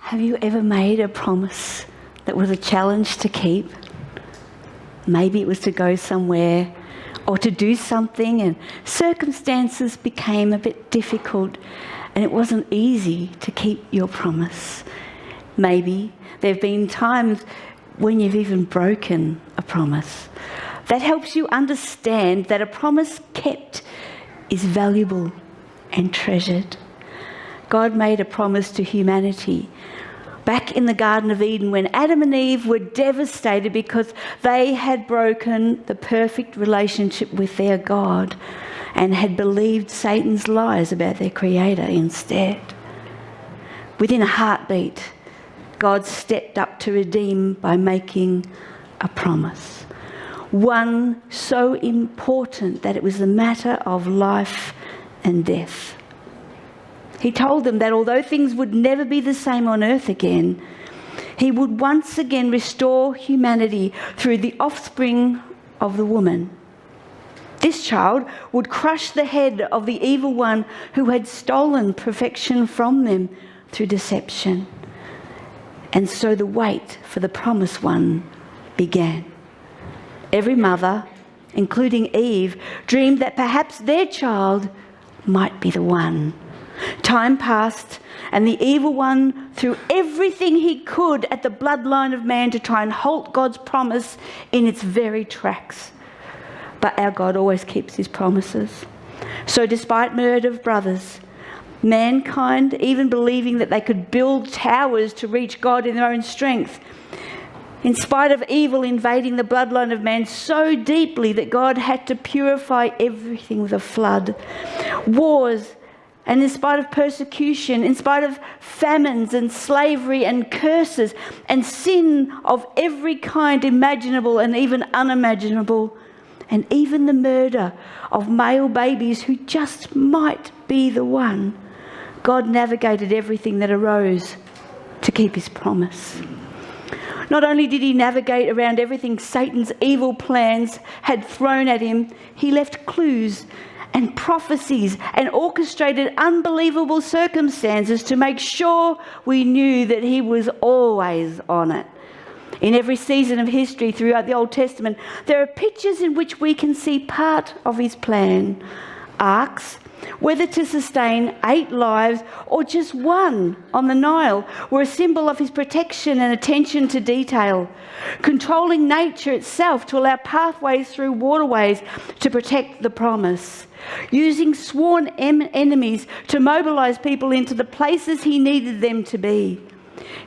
Have you ever made a promise that was a challenge to keep? Maybe it was to go somewhere or to do something, and circumstances became a bit difficult and it wasn't easy to keep your promise. Maybe there have been times when you've even broken a promise. That helps you understand that a promise kept is valuable and treasured. God made a promise to humanity back in the Garden of Eden when Adam and Eve were devastated because they had broken the perfect relationship with their God and had believed Satan's lies about their Creator instead. Within a heartbeat, God stepped up to redeem by making a promise. One so important that it was a matter of life and death. He told them that although things would never be the same on earth again, he would once again restore humanity through the offspring of the woman. This child would crush the head of the evil one who had stolen perfection from them through deception. And so the wait for the promised one began. Every mother, including Eve, dreamed that perhaps their child might be the one. Time passed, and the evil one threw everything he could at the bloodline of man to try and halt God's promise in its very tracks. But our God always keeps his promises. So despite murder of brothers, mankind, even believing that they could build towers to reach God in their own strength, in spite of evil invading the bloodline of man so deeply that God had to purify everything with a flood, wars, and in spite of persecution, in spite of famines and slavery and curses and sin of every kind imaginable and even unimaginable, and even the murder of male babies who just might be the one, God navigated everything that arose to keep his promise. Not only did he navigate around everything Satan's evil plans had thrown at him, he left clues and prophecies and orchestrated unbelievable circumstances to make sure we knew that he was always on it. In every season of history throughout the Old Testament, there are pictures in which we can see part of his plan. Arks, whether to sustain 8 lives or just one on the Nile, were a symbol of his protection and attention to detail, controlling nature itself to allow pathways through waterways to protect the promise, using sworn enemies to mobilize people into the places he needed them to be.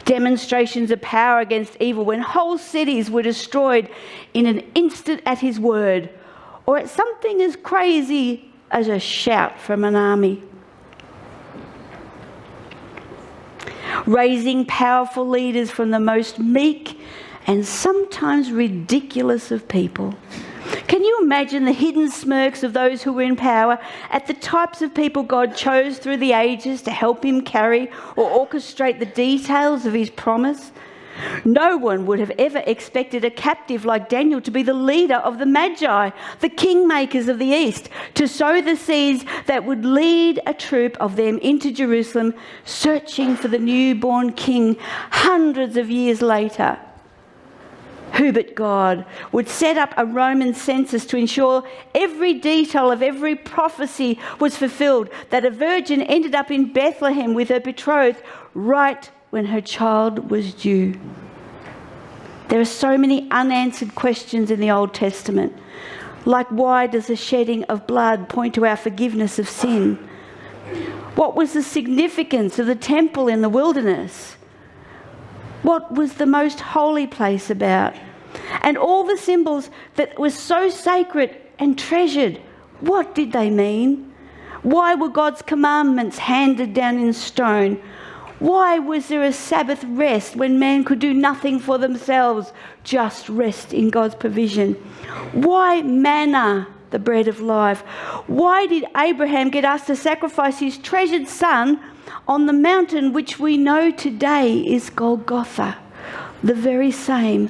Demonstrations of power against evil when whole cities were destroyed in an instant at his word, or at something as crazy as a shout from an army. Raising powerful leaders from the most meek and sometimes ridiculous of people. Can you imagine the hidden smirks of those who were in power at the types of people God chose through the ages to help him carry or orchestrate the details of his promise? No one would have ever expected a captive like Daniel to be the leader of the Magi, the kingmakers of the East, to sow the seeds that would lead a troop of them into Jerusalem, searching for the newborn king hundreds of years later. Who but God would set up a Roman census to ensure every detail of every prophecy was fulfilled, that a virgin ended up in Bethlehem with her betrothed right when her child was due. There are so many unanswered questions in the Old Testament, like why does the shedding of blood point to our forgiveness of sin? What was the significance of the temple in the wilderness? What was the most holy place about? And all the symbols that were so sacred and treasured, what did they mean? Why were God's commandments handed down in stone? Why was there a Sabbath rest when man could do nothing for themselves, just rest in God's provision? Why manna, the bread of life? Why did Abraham get asked to sacrifice his treasured son on the mountain which we know today is Golgotha, the very same,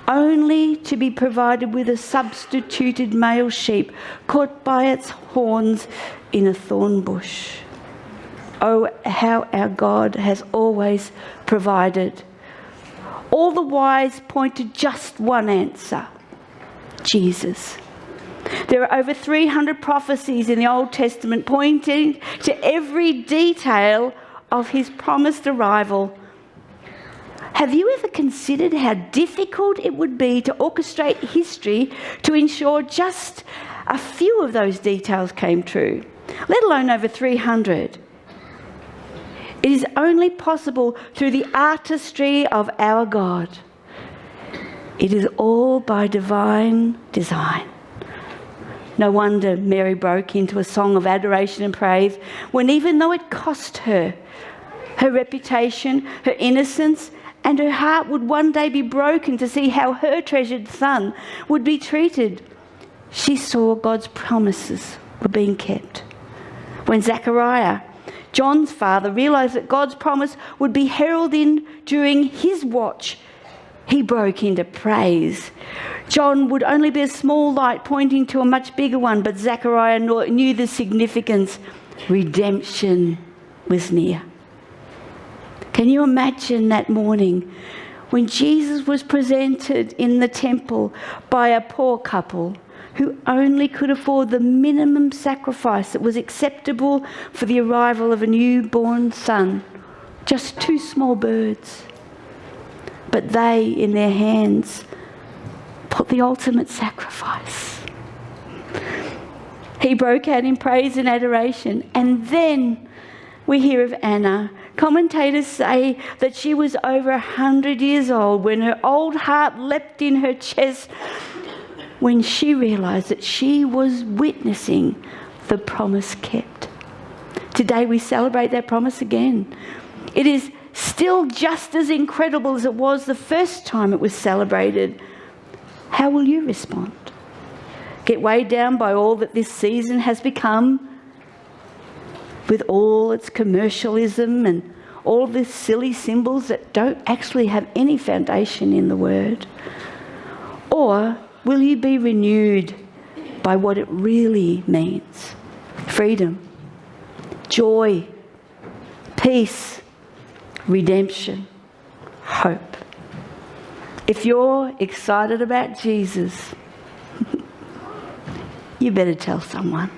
only to be provided with a substituted male sheep caught by its horns in a thorn bush? Oh, how our God has always provided. All the whys point to just one answer: Jesus. There are over 300 prophecies in the Old Testament pointing to every detail of his promised arrival. Have you ever considered how difficult it would be to orchestrate history to ensure just a few of those details came true, let alone over 300? It is only possible through the artistry of our God. It is all by divine design. No wonder Mary broke into a song of adoration and praise when, even though it cost her reputation, her innocence, and her heart would one day be broken to see how her treasured son would be treated, she saw God's promises were being kept. When Zechariah, John's father, realised that God's promise would be heralded during his watch, he broke into praise. John would only be a small light pointing to a much bigger one, but Zechariah knew the significance. Redemption was near. Can you imagine that morning when Jesus was presented in the temple by a poor couple who only could afford the minimum sacrifice that was acceptable for the arrival of a newborn son? Just 2 small birds. But they, in their hands, put the ultimate sacrifice. He broke out in praise and adoration. And then we hear of Anna. Commentators say that she was over 100 years old when her old heart leapt in her chest when she realised that she was witnessing the promise kept. Today we celebrate that promise again. It is still just as incredible as it was the first time it was celebrated. How will you respond? Get weighed down by all that this season has become, with all its commercialism and all the silly symbols that don't actually have any foundation in the Word? Or will you be renewed by what it really means? Freedom, joy, peace, redemption, hope. If you're excited about Jesus, you better tell someone.